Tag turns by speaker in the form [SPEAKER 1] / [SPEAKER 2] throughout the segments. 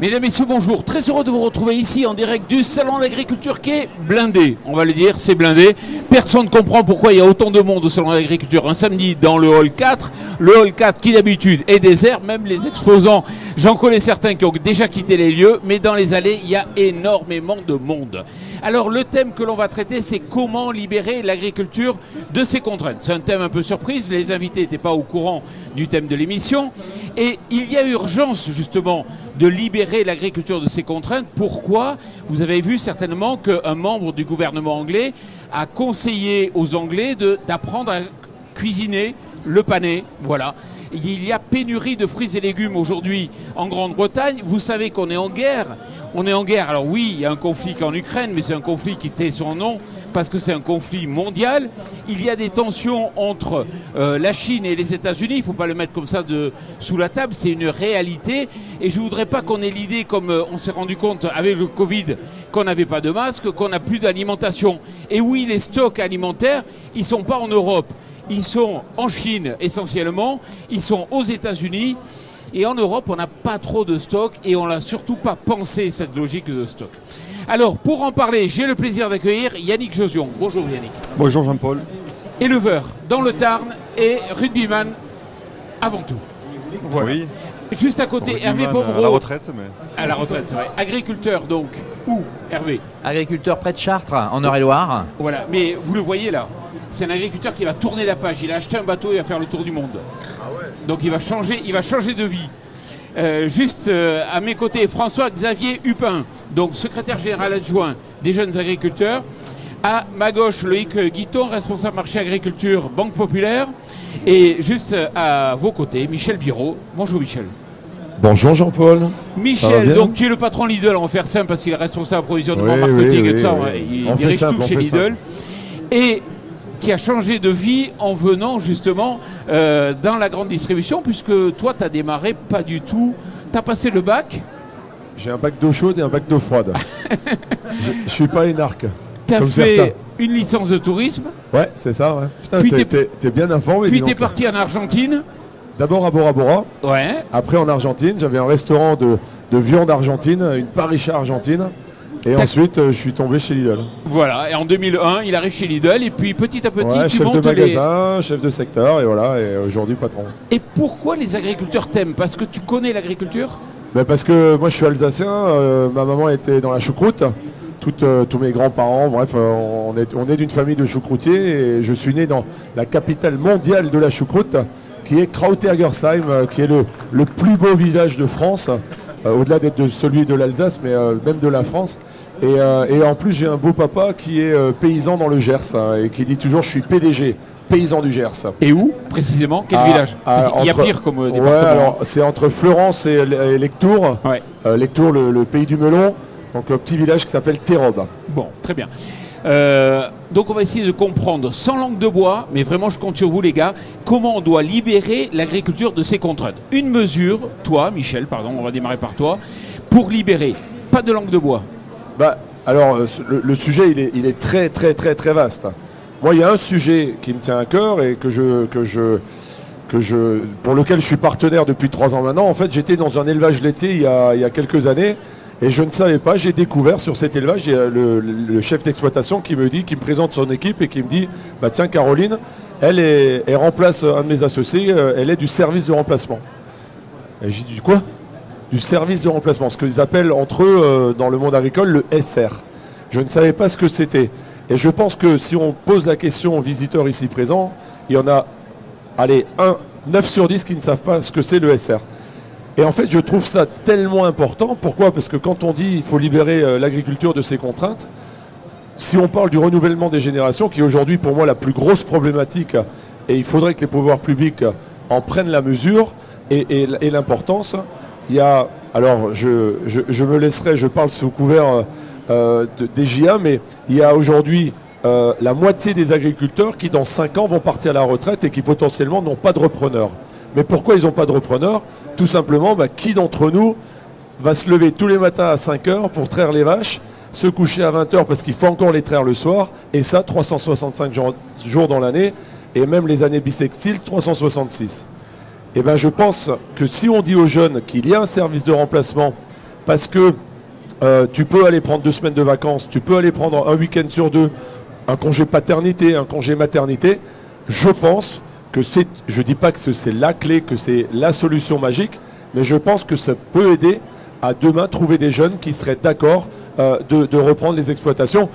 [SPEAKER 1] Mesdames, Messieurs, bonjour. Très heureux de vous retrouver ici en direct du Salon de l'Agriculture qui est blindé. On va le dire, c'est blindé. Personne ne comprend pourquoi il y a autant de monde au Salon de l'Agriculture un samedi dans le Hall 4. Le Hall 4 qui d'habitude est désert, même les exposants, j'en connais certains qui ont déjà quitté les lieux, mais dans les allées, il y a énormément de monde. Alors le thème que l'on va traiter, c'est comment libérer l'agriculture de ses contraintes. C'est un thème un peu surprise, les invités n'étaient pas au courant du thème de l'émission. Et il y a urgence justement de libérer l'agriculture de ses contraintes. Pourquoi? Vous avez vu certainement qu'un membre du gouvernement anglais a conseillé aux Anglais d'apprendre à cuisiner le panais. Voilà. Il y a pénurie de fruits et légumes aujourd'hui en Grande-Bretagne. Vous savez qu'on est en guerre. On est en guerre. Alors oui, il y a un conflit en Ukraine, mais c'est un conflit qui tait son nom parce que c'est un conflit mondial. Il y a des tensions entre la Chine et les États-Unis. Il ne faut pas le mettre comme ça sous la table. C'est une réalité. Et je ne voudrais pas qu'on ait l'idée, comme on s'est rendu compte avec le Covid, qu'on n'avait pas de masque, qu'on n'a plus d'alimentation. Et oui, les stocks alimentaires, ils ne sont pas en Europe. Ils sont en Chine essentiellement, ils sont aux États-Unis et en Europe on n'a pas trop de stock et on n'a surtout pas pensé cette logique de stock. Alors pour en parler, j'ai le plaisir d'accueillir Yannick Josion. Bonjour Yannick.
[SPEAKER 2] Bonjour Jean-Paul.
[SPEAKER 1] Éleveur dans le Tarn et rugbyman avant tout. Voilà. Oui. Juste à côté, Hervé Pomereau.
[SPEAKER 2] À la retraite, mais...
[SPEAKER 1] À la retraite, ouais. Agriculteur donc. Où, Hervé?
[SPEAKER 3] Agriculteur près de Chartres, en Eure-et-Loire.
[SPEAKER 1] Voilà, mais vous le voyez là. C'est un agriculteur qui va tourner la page. Il a acheté un bateau et va faire le tour du monde. Ah ouais. Donc il va changer de vie. Juste à mes côtés, François-Xavier Hupin, donc secrétaire général adjoint des jeunes agriculteurs. À ma gauche, Loïc Guiton, responsable marché agriculture, Banque Populaire. Et juste à vos côtés, Michel Biraud. Bonjour Michel.
[SPEAKER 4] Bonjour Jean-Paul.
[SPEAKER 1] Michel, donc qui est le patron Lidl, on va faire simple parce qu'il est responsable approvisionnement, marketing et tout ça. Il dirige tout chez Lidl. Et qui a changé de vie en venant justement dans la grande distribution, puisque toi, tu as démarré pas du tout. Tu as passé le bac.
[SPEAKER 4] J'ai un bac d'eau chaude et un bac d'eau froide. Je suis pas énarque.
[SPEAKER 1] Tu as fait une licence de tourisme. Ouais,
[SPEAKER 4] c'est ça. Ouais. Putain, t'es bien informé.
[SPEAKER 1] Puis tu es parti en Argentine.
[SPEAKER 4] D'abord à Bora Bora.
[SPEAKER 1] Ouais.
[SPEAKER 4] Après en Argentine, j'avais un restaurant de viande argentine, une paricha argentine. Et ensuite, je suis tombé chez Lidl.
[SPEAKER 1] Voilà, et en 2001, il arrive chez Lidl, et puis petit à petit, tu
[SPEAKER 4] chef
[SPEAKER 1] montes
[SPEAKER 4] de magasin, chef de secteur, et voilà, et aujourd'hui patron.
[SPEAKER 1] Et pourquoi les agriculteurs t'aiment? Parce que tu connais l'agriculture?
[SPEAKER 4] Parce que moi je suis alsacien, ma maman était dans la choucroute, tous mes grands-parents, bref, on est d'une famille de choucroutiers, et je suis né dans la capitale mondiale de la choucroute, qui est Krautergersheim, qui est le plus beau village de France. Au-delà d'être celui de l'Alsace, mais même de la France. Et en plus, j'ai un beau papa qui est paysan dans le Gers et qui dit toujours « je suis PDG, paysan du Gers ».
[SPEAKER 1] Et où, précisément? Quel village? Il y a pire comme département.
[SPEAKER 4] Ouais, alors c'est entre Fleurance et Lectoure. Ouais. Lectoure, le pays du melon. Donc un petit village qui s'appelle Terrobe.
[SPEAKER 1] Bon, très bien. Donc on va essayer de comprendre sans langue de bois, mais vraiment je compte sur vous les gars, comment on doit libérer l'agriculture de ses contraintes. Une mesure, toi Michel, pardon, on va démarrer par toi, pour libérer, pas de langue de bois.
[SPEAKER 4] Alors le sujet il est très très très très vaste. Moi il y a un sujet qui me tient à cœur et pour lequel je suis partenaire depuis 3 ans maintenant. En fait j'étais dans un élevage laitier il y a quelques années. Et je ne savais pas, j'ai découvert sur cet élevage, il y a le chef d'exploitation qui me présente son équipe et qui me dit « Tiens Caroline, elle remplace un de mes associés, elle est du service de remplacement. » Et j'ai dit « Quoi ?» Du service de remplacement, ce qu'ils appellent entre eux dans le monde agricole le SR. Je ne savais pas ce que c'était. Et je pense que si on pose la question aux visiteurs ici présents, il y en a 9 sur 10 qui ne savent pas ce que c'est le SR. Et en fait, je trouve ça tellement important. Pourquoi? Parce que quand on dit qu'il faut libérer l'agriculture de ses contraintes, si on parle du renouvellement des générations, qui est aujourd'hui pour moi la plus grosse problématique, et il faudrait que les pouvoirs publics en prennent la mesure et l'importance, il y a, alors je me laisserai, je parle sous couvert des JA, mais il y a aujourd'hui la moitié des agriculteurs qui dans 5 ans vont partir à la retraite et qui potentiellement n'ont pas de repreneur. Mais pourquoi ils n'ont pas de repreneur? Tout simplement, qui d'entre nous va se lever tous les matins à 5 heures pour traire les vaches, se coucher à 20 heures parce qu'il faut encore les traire le soir, et ça 365 jours dans l'année, et même les années bissextiles, 366. Et bien je pense que si on dit aux jeunes qu'il y a un service de remplacement, parce que tu peux aller prendre 2 semaines de vacances, tu peux aller prendre un week-end sur 2, un congé paternité, un congé maternité, je pense que c'est, je ne dis pas que c'est la clé, que c'est la solution magique, mais je pense que ça peut aider à demain trouver des jeunes qui seraient d'accord de reprendre les exploitations.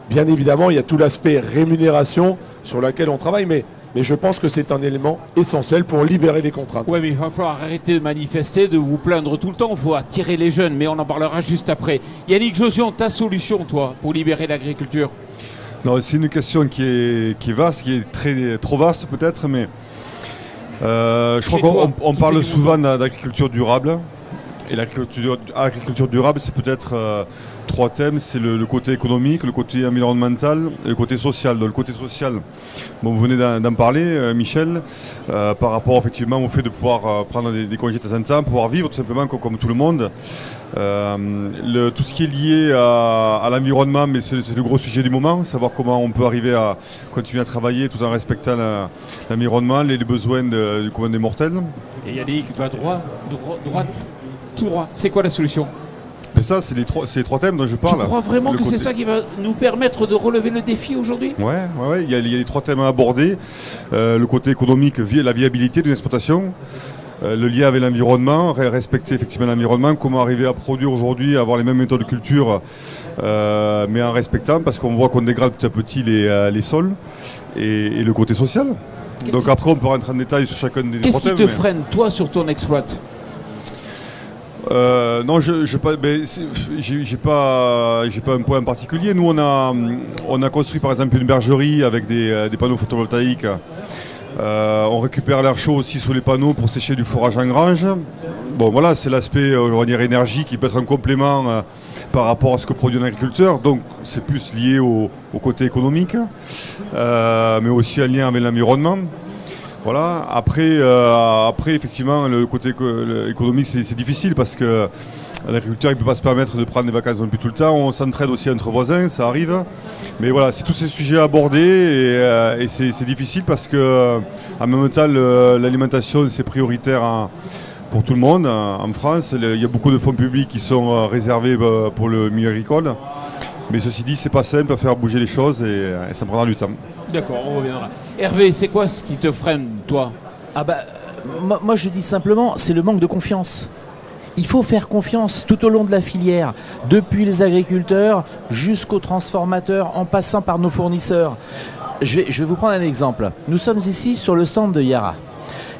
[SPEAKER 4] Bien évidemment, il y a tout l'aspect rémunération sur laquelle on travaille, mais je pense que c'est un élément essentiel pour libérer les contraintes.
[SPEAKER 1] Oui, mais il va falloir arrêter de manifester, de vous plaindre tout le temps. Il faut attirer les jeunes, mais on en parlera juste après. Yannick Josion, ta solution, toi, pour libérer l'agriculture?
[SPEAKER 2] C'est une question qui est vaste, qui est trop vaste peut-être, mais je crois qu'on parle souvent d'agriculture durable. Et l'agriculture durable, c'est peut-être 3 thèmes. C'est le côté économique, le côté environnemental et le côté social. Donc, le côté social, bon, vous venez d'en parler, Michel, par rapport effectivement au fait de pouvoir prendre des congés de temps en temps, pouvoir vivre tout simplement comme tout le monde. Tout ce qui est lié à l'environnement, mais c'est le gros sujet du moment, savoir comment on peut arriver à continuer à travailler tout en respectant l'environnement, les besoins du commun des mortels.
[SPEAKER 1] Et Yannick, droite, tout droit. C'est quoi la solution?
[SPEAKER 2] Mais ça, c'est les 3 thèmes dont je parle.
[SPEAKER 1] Tu crois vraiment que c'est ça qui va nous permettre de relever le défi aujourd'hui?
[SPEAKER 2] Ouais. Il y a les 3 thèmes à aborder. Le côté économique, la viabilité d'une exploitation. Le lien avec l'environnement, respecter effectivement l'environnement, comment arriver à produire aujourd'hui, avoir les mêmes méthodes de culture, mais en respectant, parce qu'on voit qu'on dégrade petit à petit les sols, et le côté social. Donc après, on peut rentrer en détail sur chacun des
[SPEAKER 1] Qu'est-ce qui te freine, toi, sur ton exploit?
[SPEAKER 2] Non, j'ai pas un point en particulier. Nous, on a construit par exemple une bergerie avec des panneaux photovoltaïques. On récupère l'air chaud aussi sous les panneaux pour sécher du fourrage en grange. Bon, voilà, c'est l'aspect, on va dire, énergie qui peut être un complément par rapport à ce que produit un agriculteur. Donc, c'est plus lié au côté économique, mais aussi en lien avec l'environnement. Voilà. Après, effectivement, le côté économique, c'est difficile parce que l'agriculteur, il ne peut pas se permettre de prendre des vacances non plus tout le temps. On s'entraide aussi entre voisins, ça arrive. Mais voilà, c'est tous ces sujets à aborder et c'est difficile parce que, en même temps, l'alimentation, c'est prioritaire pour tout le monde. En France, il y a beaucoup de fonds publics qui sont réservés pour le milieu agricole. Mais ceci dit, c'est pas simple à faire bouger les choses et ça prendra du temps.
[SPEAKER 1] D'accord, on reviendra. Hervé, c'est quoi ce qui te freine, toi?
[SPEAKER 3] Moi je dis simplement, c'est le manque de confiance. Il faut faire confiance tout au long de la filière, depuis les agriculteurs jusqu'aux transformateurs, en passant par nos fournisseurs. Je vais vous prendre un exemple. Nous sommes ici sur le stand de Yara.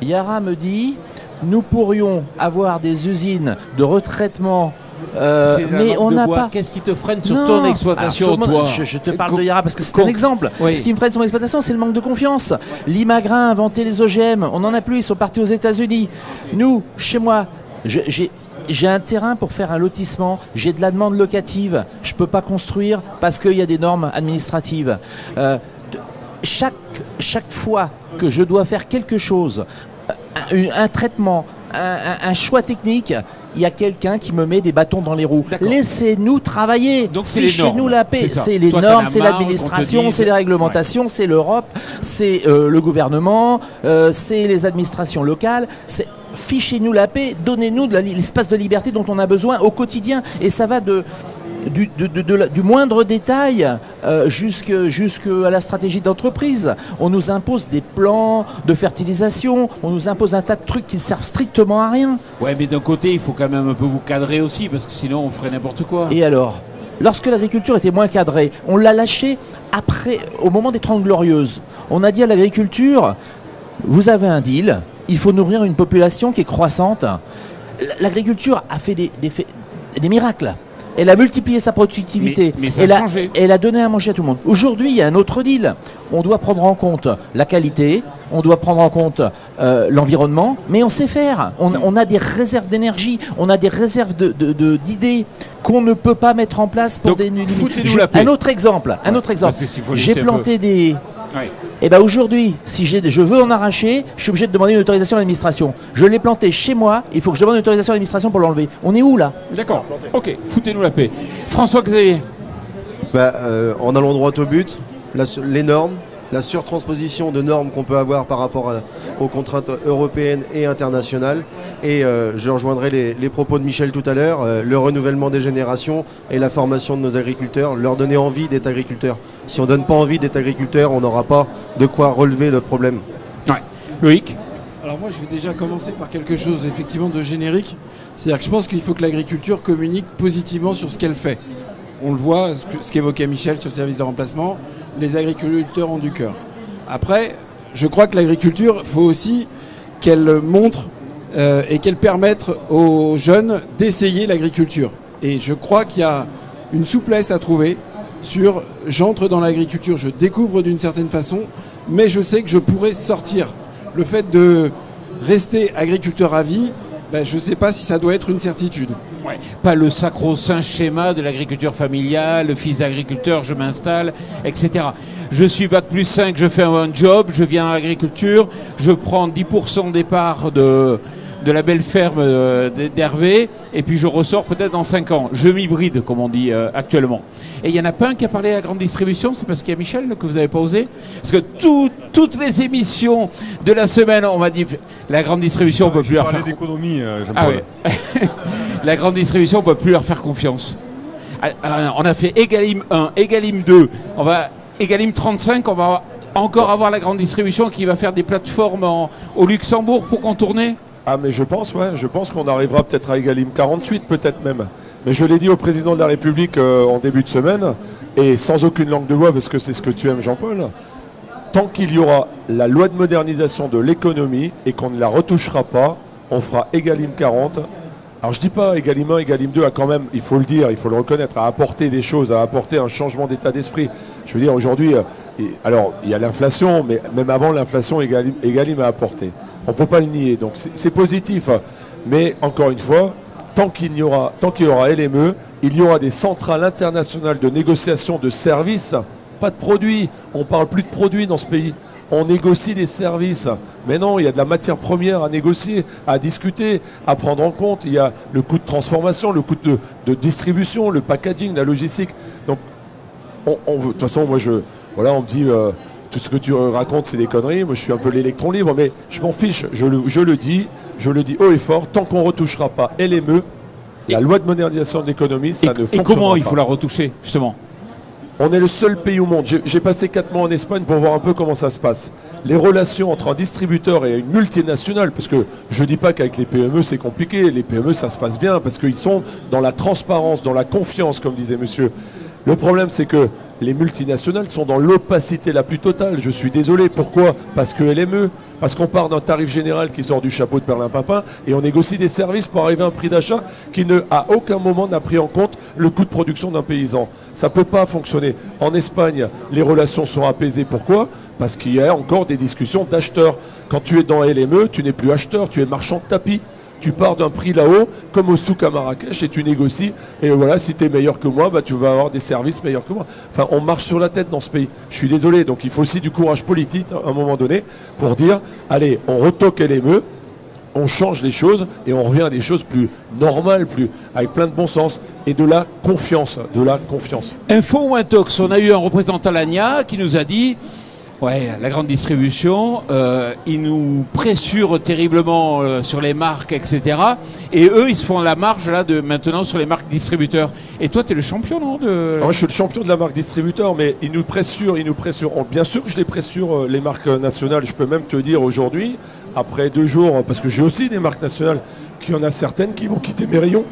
[SPEAKER 3] Yara me dit, nous pourrions avoir des usines de retraitement. Mais on n'a pas.
[SPEAKER 1] Qu'est-ce qui te freine sur ton exploitation, toi?
[SPEAKER 3] Je te parle de Yara parce que c'est un exemple.
[SPEAKER 1] Oui.
[SPEAKER 3] Ce qui me freine sur mon exploitation, c'est le manque de confiance. Limagrin a inventé les OGM, on n'en a plus, ils sont partis aux États-Unis. Nous, chez moi, j'ai un terrain pour faire un lotissement, j'ai de la demande locative, je ne peux pas construire parce qu'il y a des normes administratives. Chaque fois que je dois faire quelque chose, un traitement, un choix technique, il y a quelqu'un qui me met des bâtons dans les roues. Laissez-nous travailler.
[SPEAKER 1] Donc fichez-nous
[SPEAKER 3] la paix. C'est les normes, c'est l'administration, c'est les réglementations, c'est l'Europe, c'est le gouvernement, c'est les administrations locales. Fichez-nous la paix, donnez-nous l'espace de liberté dont on a besoin au quotidien. Et ça va du moindre détail jusqu'à la stratégie d'entreprise. On nous impose des plans de fertilisation, on nous impose un tas de trucs qui ne servent strictement à rien.
[SPEAKER 1] Ouais, mais d'un côté, il faut quand même un peu vous cadrer aussi, parce que sinon on ferait n'importe quoi.
[SPEAKER 3] Et alors, lorsque l'agriculture était moins cadrée, on l'a lâchée après, au moment des 30 Glorieuses. On a dit à l'agriculture, vous avez un deal, il faut nourrir une population qui est croissante. L'agriculture a fait des miracles. Elle a multiplié sa productivité.
[SPEAKER 1] Mais ça a changé.
[SPEAKER 3] Elle a donné à manger à tout le monde. Aujourd'hui, il y a un autre deal. On doit prendre en compte la qualité, on doit prendre en compte l'environnement, mais on sait faire. On a des réserves d'énergie, on a des réserves d'idées qu'on ne peut pas mettre en place pour
[SPEAKER 1] Donc,
[SPEAKER 3] des limites.
[SPEAKER 1] foutez-nous la paix.
[SPEAKER 3] Un autre exemple. J'ai planté
[SPEAKER 1] Ouais.
[SPEAKER 3] Et bien aujourd'hui, si je veux en arracher, je suis obligé de demander une autorisation à l'administration. Je l'ai planté chez moi, il faut que je demande une autorisation à l'administration pour l'enlever. On est où là?
[SPEAKER 1] D'accord, ok, foutez-nous la paix. François-Xavier.
[SPEAKER 5] En allant droit au but, les normes, la surtransposition de normes qu'on peut avoir par rapport aux contraintes européennes et internationales. Et je rejoindrai les propos de Michel tout à l'heure, le renouvellement des générations et la formation de nos agriculteurs, leur donner envie d'être agriculteurs. Si on ne donne pas envie d'être agriculteur, on n'aura pas de quoi relever le problème.
[SPEAKER 1] Ouais. Loïc.
[SPEAKER 6] Alors moi je vais déjà commencer par quelque chose effectivement de générique. C'est-à-dire que je pense qu'il faut que l'agriculture communique positivement sur ce qu'elle fait. On le voit, ce qu'évoquait Michel sur le service de remplacement, les agriculteurs ont du cœur. Après, je crois que l'agriculture, il faut aussi qu'elle montre et qu'elle permette aux jeunes d'essayer l'agriculture. Et je crois qu'il y a une souplesse à trouver sur j'entre dans l'agriculture, je découvre d'une certaine façon, mais je sais que je pourrais sortir. Le fait de rester agriculteur à vie, je ne sais pas si ça doit être une certitude.
[SPEAKER 1] Ouais. Pas le sacro-saint schéma de l'agriculture familiale, le fils d'agriculteur, je m'installe, etc. Je suis Bac+5, je fais un bon job, je viens à l'agriculture, je prends 10% des parts de la belle ferme d'Hervé, et puis je ressors peut-être dans 5 ans. Je m'hybride, comme on dit actuellement. Et il n'y en a pas un qui a parlé à la grande distribution, c'est parce qu'il y a Michel que vous n'avez pas osé? Parce que toutes les émissions de la semaine, on m'a dit, la grande distribution, on ne peut plus leur faire
[SPEAKER 2] d'économie,
[SPEAKER 1] la grande distribution, on ne peut plus leur faire confiance. On a fait Egalim 1, Egalim 2, Egalim 35, on va encore avoir la grande distribution qui va faire des plateformes au Luxembourg pour contourner.
[SPEAKER 4] Ah mais je pense qu'on arrivera peut-être à Egalim 48, peut-être même. Mais je l'ai dit au président de la République en début de semaine, et sans aucune langue de bois, parce que c'est ce que tu aimes Jean-Paul, tant qu'il y aura la loi de modernisation de l'économie et qu'on ne la retouchera pas, on fera Egalim 40. Alors je dis pas Egalim 1, Egalim 2 a quand même, il faut le dire, il faut le reconnaître, à apporter des choses, à apporter un changement d'état d'esprit. Je veux dire aujourd'hui, alors il y a l'inflation, mais même avant l'inflation, Egalim a apporté. On ne peut pas le nier, donc c'est positif. Mais encore une fois, tant qu'il y aura LME, il y aura des centrales internationales de négociation de services, pas de produits. On ne parle plus de produits dans ce pays. On négocie des services. Mais non, il y a de la matière première à négocier, à discuter, à prendre en compte. Il y a le coût de transformation, le coût de distribution, le packaging, la logistique. Donc, de toute façon, moi, on me dit, tout ce que tu racontes, c'est des conneries. Moi, je suis un peu l'électron libre, mais je m'en fiche. Je le dis haut et fort. Tant qu'on ne retouchera pas LME, la loi de modernisation de l'économie, ça ne fonctionnera pas.
[SPEAKER 1] Et comment il faut la retoucher, justement?
[SPEAKER 4] On est le seul pays au monde. J'ai passé 4 mois en Espagne pour voir un peu comment ça se passe. Les relations entre un distributeur et une multinationale, parce que je ne dis pas qu'avec les PME c'est compliqué, les PME ça se passe bien, parce qu'ils sont dans la transparence, dans la confiance, comme disait monsieur. Le problème c'est que les multinationales sont dans l'opacité la plus totale. Je suis désolé. Pourquoi? Parce que LME, parce qu'on part d'un tarif général qui sort du chapeau de Perlimpinpin et on négocie des services pour arriver à un prix d'achat qui à aucun moment n'a pris en compte le coût de production d'un paysan. Ça ne peut pas fonctionner. En Espagne, les relations sont apaisées. Pourquoi? Parce qu'il y a encore des discussions d'acheteurs. Quand tu es dans LME, tu n'es plus acheteur, tu es marchand de tapis. Tu pars d'un prix là-haut, comme au souk à Marrakech, et tu négocies. Et voilà, si tu es meilleur que moi, tu vas avoir des services meilleurs que moi. Enfin, on marche sur la tête dans ce pays. Je suis désolé. Donc, il faut aussi du courage politique, à un moment donné, pour dire, allez, on retoque LME, on change les choses, et on revient à des choses plus normales, avec plein de bon sens, et de la confiance.
[SPEAKER 1] Info ou intox, on a eu un représentant l'ANIA qui nous a dit... Ouais, la grande distribution, ils nous pressurent terriblement sur les marques, etc. Et eux, ils se font la marge là maintenant sur les marques distributeurs. Et toi, tu es le champion, non
[SPEAKER 4] Moi, je suis le champion de la marque distributeur, mais ils nous pressurent. Bien sûr que je les pressure, les marques nationales. Je peux même te dire aujourd'hui, après 2 jours, parce que j'ai aussi des marques nationales, qu'il y en a certaines qui vont quitter mes rayons.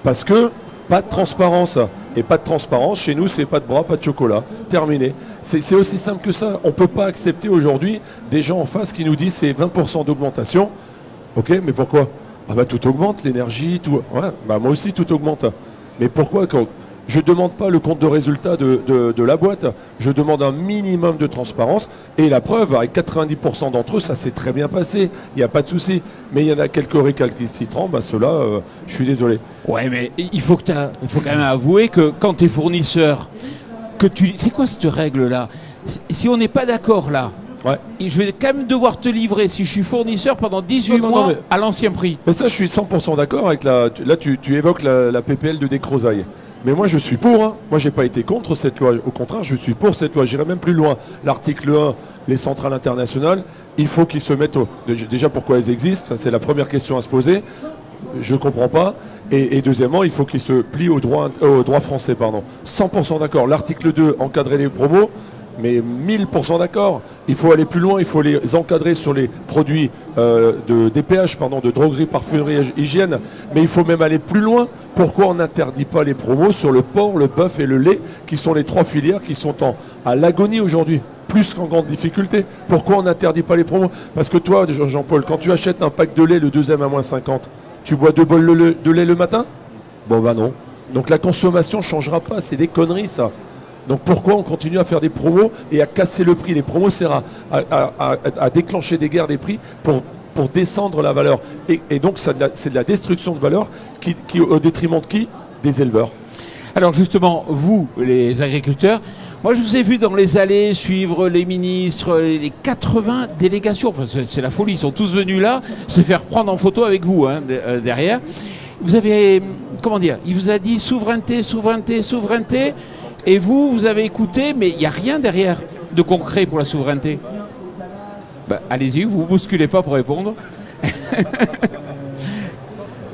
[SPEAKER 4] Parce que pas de transparence. Et pas de transparence, chez nous, c'est pas de bras, pas de chocolat. Terminé. C'est aussi simple que ça. On ne peut pas accepter aujourd'hui des gens en face qui nous disent c'est 20% d'augmentation. Ok, mais pourquoi? Tout augmente, l'énergie, tout. Ouais, moi aussi, tout augmente. Mais pourquoi je ne demande pas le compte de résultat de la boîte. Je demande un minimum de transparence. Et la preuve, avec 90% d'entre eux, ça s'est très bien passé. Il n'y a pas de souci. Mais il y en a quelques récalcitrants. Ceux-là, je suis désolé.
[SPEAKER 1] Ouais, mais il faut quand même avouer que quand tes fournisseurs, c'est quoi cette règle-là? Si on n'est pas d'accord là,
[SPEAKER 4] Ouais.
[SPEAKER 1] je vais quand même devoir te livrer, si je suis fournisseur, pendant 18 mois
[SPEAKER 4] mais...
[SPEAKER 1] à l'ancien prix.
[SPEAKER 4] Mais ça, je suis 100% d'accord avec la... Là, tu évoques la PPL de Descrozaille. Mais moi, je suis pour. Hein. Moi, j'ai pas été contre cette loi. Au contraire, je suis pour cette loi. J'irai même plus loin. L'article 1, les centrales internationales, il faut qu'ils se mettent au... Déjà, pourquoi elles existent? C'est la première question à se poser. Je ne comprends pas. Et deuxièmement, il faut qu'ils se plient au droit français. 100% d'accord. L'article 2, encadrer les promos. Mais 1000% d'accord. Il faut aller plus loin, il faut les encadrer sur les produits de DPH, de droguerie, parfumerie, hygiène. Mais il faut même aller plus loin. Pourquoi on n'interdit pas les promos sur le porc, le bœuf et le lait, qui sont les 3 filières qui sont à l'agonie aujourd'hui, plus qu'en grande difficulté? Pourquoi on n'interdit pas les promos? Parce que toi, Jean-Paul, quand tu achètes un pack de lait, le deuxième à moins 50, tu bois 2 bols de lait le matin? Bon bah non. Donc la consommation ne changera pas, c'est des conneries ça. Donc pourquoi on continue à faire des promos et à casser le prix? Les promos servent à déclencher des guerres des prix pour descendre la valeur. Et donc c'est de la destruction de valeur qui au détriment de qui? Des éleveurs.
[SPEAKER 1] Alors justement, vous, les agriculteurs, moi je vous ai vu dans les allées suivre les ministres, les 80 délégations. Enfin, c'est la folie, ils sont tous venus là se faire prendre en photo avec vous derrière. Vous avez, comment dire, il vous a dit souveraineté, souveraineté, souveraineté. Et vous avez écouté, mais il n'y a rien derrière de concret pour la souveraineté. Bah, allez-y, vous ne vous bousculez pas pour répondre.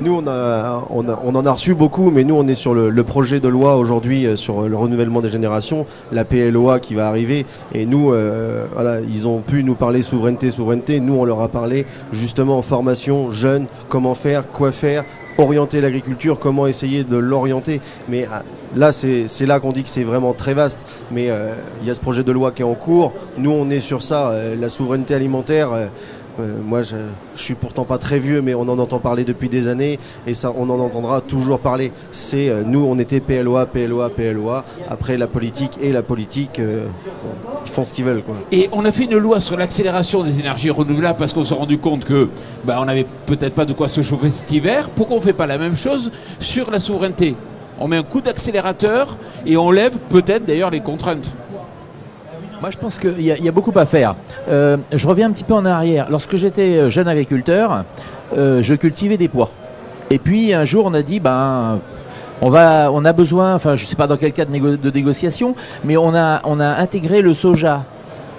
[SPEAKER 5] Nous, on en a reçu beaucoup, mais nous, on est sur le projet de loi aujourd'hui sur le renouvellement des générations, la PLOA qui va arriver. Et nous, voilà, ils ont pu nous parler souveraineté, souveraineté. Nous, on leur a parlé justement en formation, jeunes, comment faire, quoi faire, orienter l'agriculture, comment essayer de l'orienter. Mais là, c'est là qu'on dit que c'est vraiment très vaste. Mais il y a ce projet de loi qui est en cours. Nous, on est sur ça, la souveraineté alimentaire. Moi, je suis pourtant pas très vieux, mais on en entend parler depuis des années et ça, on en entendra toujours parler. C'est nous, on était PLOA, PLOA, PLOA. Après, la politique, ils font ce qu'ils veulent, quoi.
[SPEAKER 1] Et on a fait une loi sur l'accélération des énergies renouvelables parce qu'on s'est rendu compte que on n'avait peut-être pas de quoi se chauffer cet hiver. Pourquoi on ne fait pas la même chose sur la souveraineté? On met un coup d'accélérateur et on lève peut-être d'ailleurs les contraintes.
[SPEAKER 3] Moi, je pense qu'il y a beaucoup à faire. Je reviens un petit peu en arrière. Lorsque j'étais jeune agriculteur, je cultivais des pois. Et puis, un jour, on a dit, on a besoin, enfin, je ne sais pas dans quel cas de négociation, mais on a intégré le soja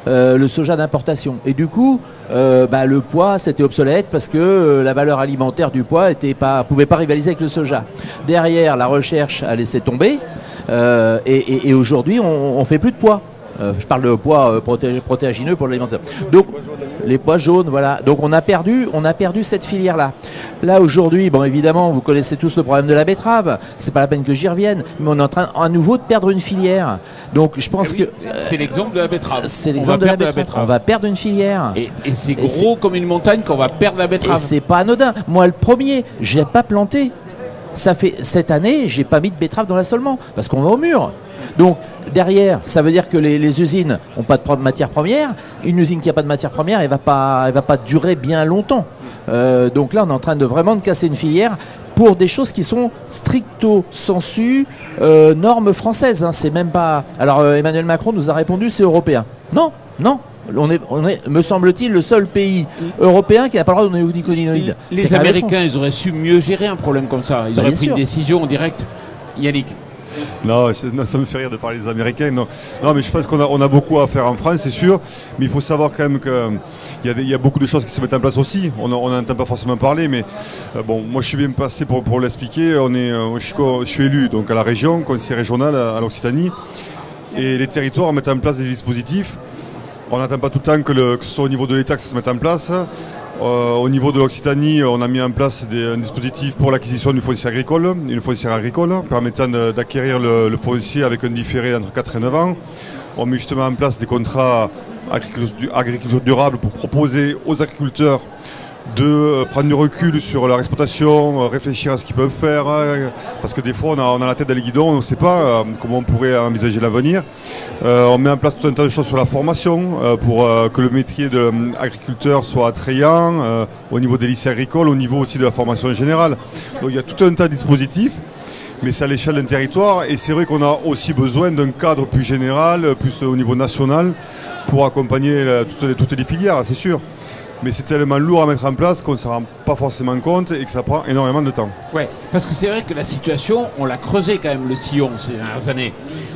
[SPEAKER 3] d'importation. Et du coup, le pois, c'était obsolète parce que la valeur alimentaire du pois pouvait pas rivaliser avec le soja. Derrière, la recherche a laissé tomber. Et aujourd'hui, on ne fait plus de pois. Je parle de pois protéagineux pour l'alimentation. Donc les pois jaunes, voilà. Donc on a perdu cette filière-là. Là aujourd'hui, évidemment, vous connaissez tous le problème de la betterave. C'est pas la peine que j'y revienne, mais on est en train à nouveau de perdre une filière. Donc je pense que
[SPEAKER 1] c'est l'exemple de la betterave.
[SPEAKER 3] C'est l'exemple de la betterave. On va perdre une filière.
[SPEAKER 1] Et c'est gros comme une montagne qu'on va perdre la betterave.
[SPEAKER 3] Et c'est pas anodin. Moi, le premier, j'ai pas planté. Ça fait cette année, j'ai pas mis de betterave dans l'assolement parce qu'on va au mur. Donc derrière, ça veut dire que les usines n'ont pas de matière première. Une usine qui n'a pas de matière première, elle va pas durer bien longtemps. Donc là, on est en train de vraiment casser une filière pour des choses qui sont stricto sensu normes françaises. C'est même pas. Alors Emmanuel Macron nous a répondu, c'est européen. Non. On est, me semble-t-il, le seul pays européen qui n'a pas le droit de néonicotinoïdes.
[SPEAKER 1] Les Américains, ils auraient su mieux gérer un problème comme ça. Ils auraient pris une décision en direct. Yannick.
[SPEAKER 2] Non, ça me fait rire de parler des Américains. Non, mais je pense qu'on a beaucoup à faire en France, c'est sûr. Mais il faut savoir quand même qu'il y a beaucoup de choses qui se mettent en place aussi. On n'entend pas forcément parler, mais moi je suis bien passé pour l'expliquer. Je suis élu donc à la région, conseiller régional à l'Occitanie. Et les territoires mettent en place des dispositifs. On n'attend pas tout le temps que ce soit au niveau de l'État que ça se mette en place. Au niveau de l'Occitanie, on a mis en place un dispositif pour l'acquisition du foncier agricole, une foncière agricole, permettant d'acquérir le foncier avec un différé entre 4 et 9 ans. On met justement en place des contrats agriculture durable pour proposer aux agriculteurs de prendre du recul sur leur exploitation, réfléchir à ce qu'ils peuvent faire, parce que des fois on a la tête dans les guidons, on ne sait pas comment on pourrait envisager l'avenir. On met en place tout un tas de choses sur la formation pour que le métier d'agriculteur soit attrayant au niveau des lycées agricoles, au niveau aussi de la formation générale. Donc il y a tout un tas de dispositifs. mais c'est à l'échelle d'un territoire. Et c'est vrai qu'on a aussi besoin d'un cadre plus général, plus au niveau national, pour accompagner toutes les filières, c'est sûr. Mais c'est tellement lourd à mettre en place qu'on ne s'en rend pas forcément compte et que ça prend énormément de temps.
[SPEAKER 1] Ouais, parce que c'est vrai que la situation, on l'a creusé quand même le sillon ces dernières années.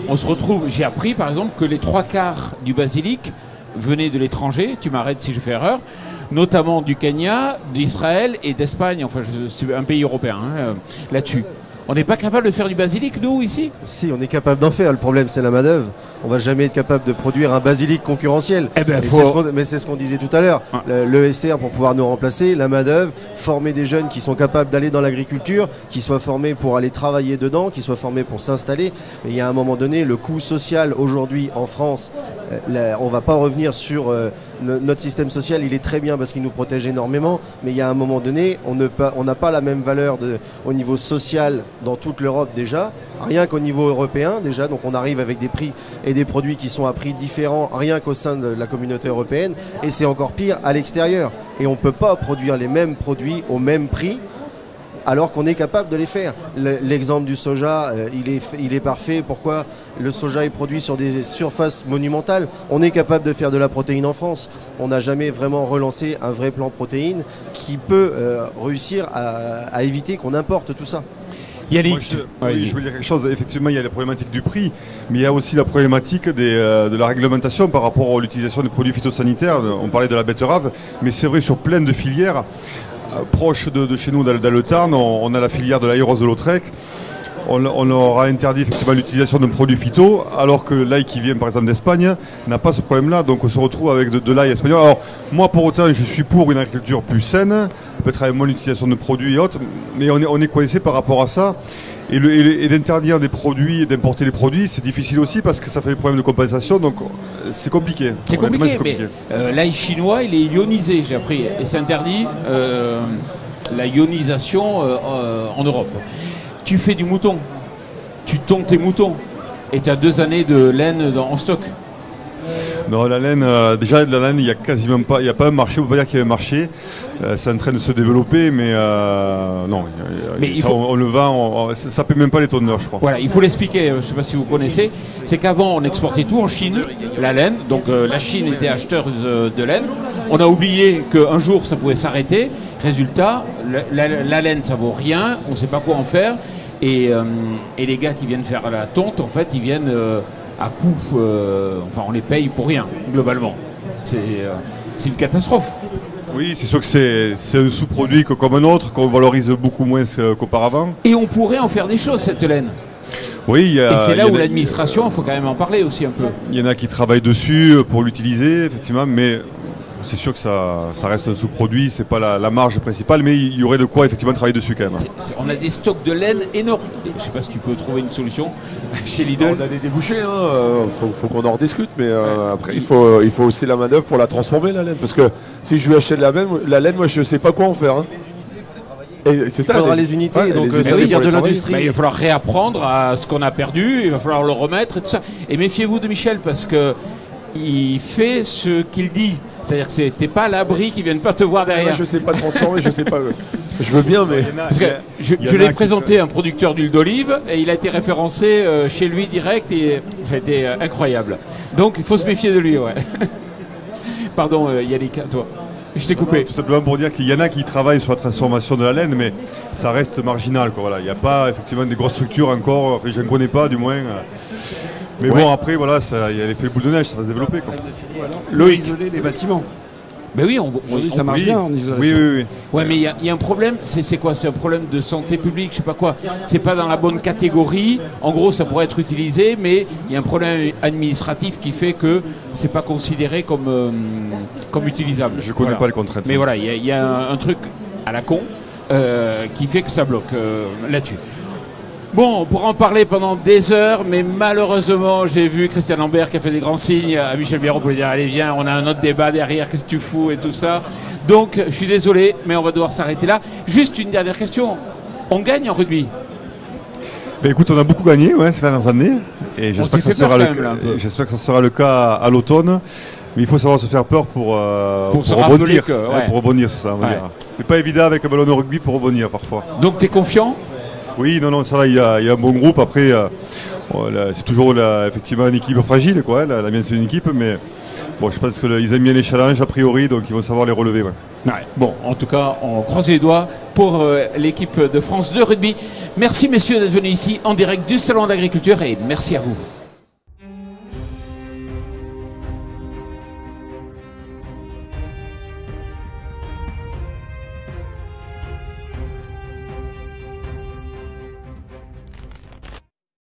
[SPEAKER 1] On se retrouve, j'ai appris par exemple que les 3/4 du basilic venaient de l'étranger, tu m'arrêtes si je fais erreur, notamment du Kenya, d'Israël et d'Espagne, enfin c'est un pays européen là-dessus. On n'est pas capable de faire du basilic, nous, ici?
[SPEAKER 5] Si, on est capable d'en faire. Le problème, c'est la main-d'œuvre. On va jamais être capable de produire un basilic concurrentiel.
[SPEAKER 1] Eh ben,
[SPEAKER 5] mais c'est ce qu'on disait tout à l'heure. Le SR, pour pouvoir nous remplacer, la main-d'œuvre, former des jeunes qui sont capables d'aller dans l'agriculture, qui soient formés pour aller travailler dedans, qui soient formés pour s'installer. Mais il y a un moment donné, le coût social aujourd'hui en France, on va pas revenir sur notre système social. Il est très bien parce qu'il nous protège énormément. Mais il y a un moment donné, on n'a pas la même valeur au niveau social dans toute l'Europe déjà, rien qu'au niveau européen déjà, donc on arrive avec des prix et des produits qui sont à prix différents rien qu'au sein de la communauté européenne, et c'est encore pire à l'extérieur. Et on ne peut pas produire les mêmes produits au même prix alors qu'on est capable de les faire. L'exemple du soja, il est parfait. Pourquoi le soja est produit sur des surfaces monumentales? On est capable de faire de la protéine en France. On n'a jamais vraiment relancé un vrai plan protéine qui peut réussir à éviter qu'on importe tout ça.
[SPEAKER 1] Yannick,
[SPEAKER 2] je veux dire quelque chose. Effectivement, il y a la problématique du prix, mais il y a aussi la problématique de la réglementation par rapport à l'utilisation des produits phytosanitaires. On parlait de la betterave, mais c'est vrai sur plein de filières. Proche de chez nous, dans le Tarn, on a la filière de l'ail rose de Lautrec. On leur a interdit effectivement l'utilisation d'un produit phyto, alors que l'ail qui vient par exemple d'Espagne n'a pas ce problème-là. Donc on se retrouve avec de l'ail espagnol. Alors moi, pour autant, je suis pour une agriculture plus saine, peut-être avec moins l'utilisation de produits et autres, mais on est coincé par rapport à ça. Et d'interdire des produits, d'importer les produits, c'est difficile aussi parce que ça fait des problèmes de compensation, donc c'est compliqué.
[SPEAKER 1] C'est compliqué, mais l'ail chinois, il est ionisé, j'ai appris, et c'est interdit la ionisation en Europe. Tu fais du mouton, tu tonds tes moutons, et tu as 2 années de laine en stock.
[SPEAKER 2] Non, la laine, déjà la laine, il n'y a quasiment pas, il n'y a pas un marché, on ne peut pas dire qu'il y a un marché. C'est en train de se développer, mais non, on le vend, ça ne paie même pas les tonneurs, je crois.
[SPEAKER 1] Voilà, il faut l'expliquer, je ne sais pas si vous connaissez, c'est qu'avant on exportait tout en Chine, la laine, donc la Chine était acheteuse de laine. On a oublié qu'un jour ça pouvait s'arrêter, résultat, la laine ça vaut rien, on ne sait pas quoi en faire, et les gars qui viennent faire la tonte, en fait, ils viennent à coût, enfin on les paye pour rien, globalement. C'est une catastrophe.
[SPEAKER 2] Oui, c'est sûr que c'est un sous-produit comme un autre, qu'on valorise beaucoup moins qu'auparavant.
[SPEAKER 1] Et on pourrait en faire des choses, cette laine.
[SPEAKER 2] Oui,
[SPEAKER 1] et c'est là où l'administration, il faut quand même en parler aussi un peu.
[SPEAKER 2] Il y en a qui travaillent dessus pour l'utiliser, effectivement, mais c'est sûr que ça reste un sous-produit, c'est pas la marge principale, mais il y aurait de quoi effectivement travailler dessus quand même.
[SPEAKER 1] On a des stocks de laine énormes. Je ne sais pas si tu peux trouver une solution chez Lidl.
[SPEAKER 4] On a des débouchés, faut qu'on en rediscute, mais après il faut aussi la main-d'œuvre pour la transformer, la laine. Parce que si je lui achète la laine, moi je ne sais pas quoi en faire.
[SPEAKER 5] Il faudra les unités, donc ça veut dire de l'industrie.
[SPEAKER 1] Il va falloir réapprendre à ce qu'on a perdu, il va falloir le remettre et tout ça. Et méfiez-vous de Michel parce qu'il fait ce qu'il dit. C'est-à-dire que t'es pas à l'abri qu'ils viennent pas te voir derrière.
[SPEAKER 4] Je sais pas transformer, je sais pas. Je veux bien, mais
[SPEAKER 1] parce que je l'ai présenté à un producteur d'huile d'olive et il a été référencé chez lui direct et c'était incroyable. Donc il faut se méfier de lui, ouais. Pardon Yannick, à toi. Je t'ai coupé.
[SPEAKER 2] Tout simplement pour dire qu'il y en a qui travaillent sur la transformation de la laine, mais ça reste marginal, quoi. Voilà. Il n'y a pas effectivement des grosses structures encore. Enfin, je ne connais pas, du moins. Mais bon, après, voilà, il y a l'effet boule de neige, ça va se développer.
[SPEAKER 6] Loïc, isoler les bâtiments.
[SPEAKER 1] Mais oui,
[SPEAKER 6] aujourd'hui ça marche bien en isolation.
[SPEAKER 1] Oui. Ouais, mais il y a un problème, c'est quoi? C'est un problème de santé publique, je sais pas quoi. C'est pas dans la bonne catégorie. En gros, ça pourrait être utilisé, mais il y a un problème administratif qui fait que c'est pas considéré comme utilisable.
[SPEAKER 2] Je connais pas les contraintes.
[SPEAKER 1] Mais voilà, il y a un truc à la con qui fait que ça bloque là-dessus. Bon, on pourra en parler pendant des heures, mais malheureusement, j'ai vu Christian Lambert qui a fait des grands signes à Michel Biérot pour lui dire « Allez, viens, on a un autre débat derrière, qu'est-ce que tu fous ?» et tout ça. Donc, je suis désolé, mais on va devoir s'arrêter là. Juste une dernière question. On gagne en rugby?
[SPEAKER 2] Ben écoute, on a beaucoup gagné ces dernières années. Et j'espère que ça sera le cas à l'automne. Mais il faut savoir se faire peur pour rebondir. Pour rebondir, c'est ça, on va dire. C'est pas évident avec un ballon de rugby pour rebondir parfois.
[SPEAKER 1] Donc, tu es confiant?
[SPEAKER 2] Oui, non, ça va, il y a un bon groupe. Après, c'est toujours effectivement une équipe fragile, quoi. La mienne, c'est une équipe, mais bon, je pense qu'ils aiment bien les challenges a priori, donc ils vont savoir les relever. Ouais.
[SPEAKER 1] Ouais. Bon, en tout cas, on croise les doigts pour l'équipe de France de rugby. Merci messieurs d'être venus ici en direct du Salon de l'Agriculture et merci à vous.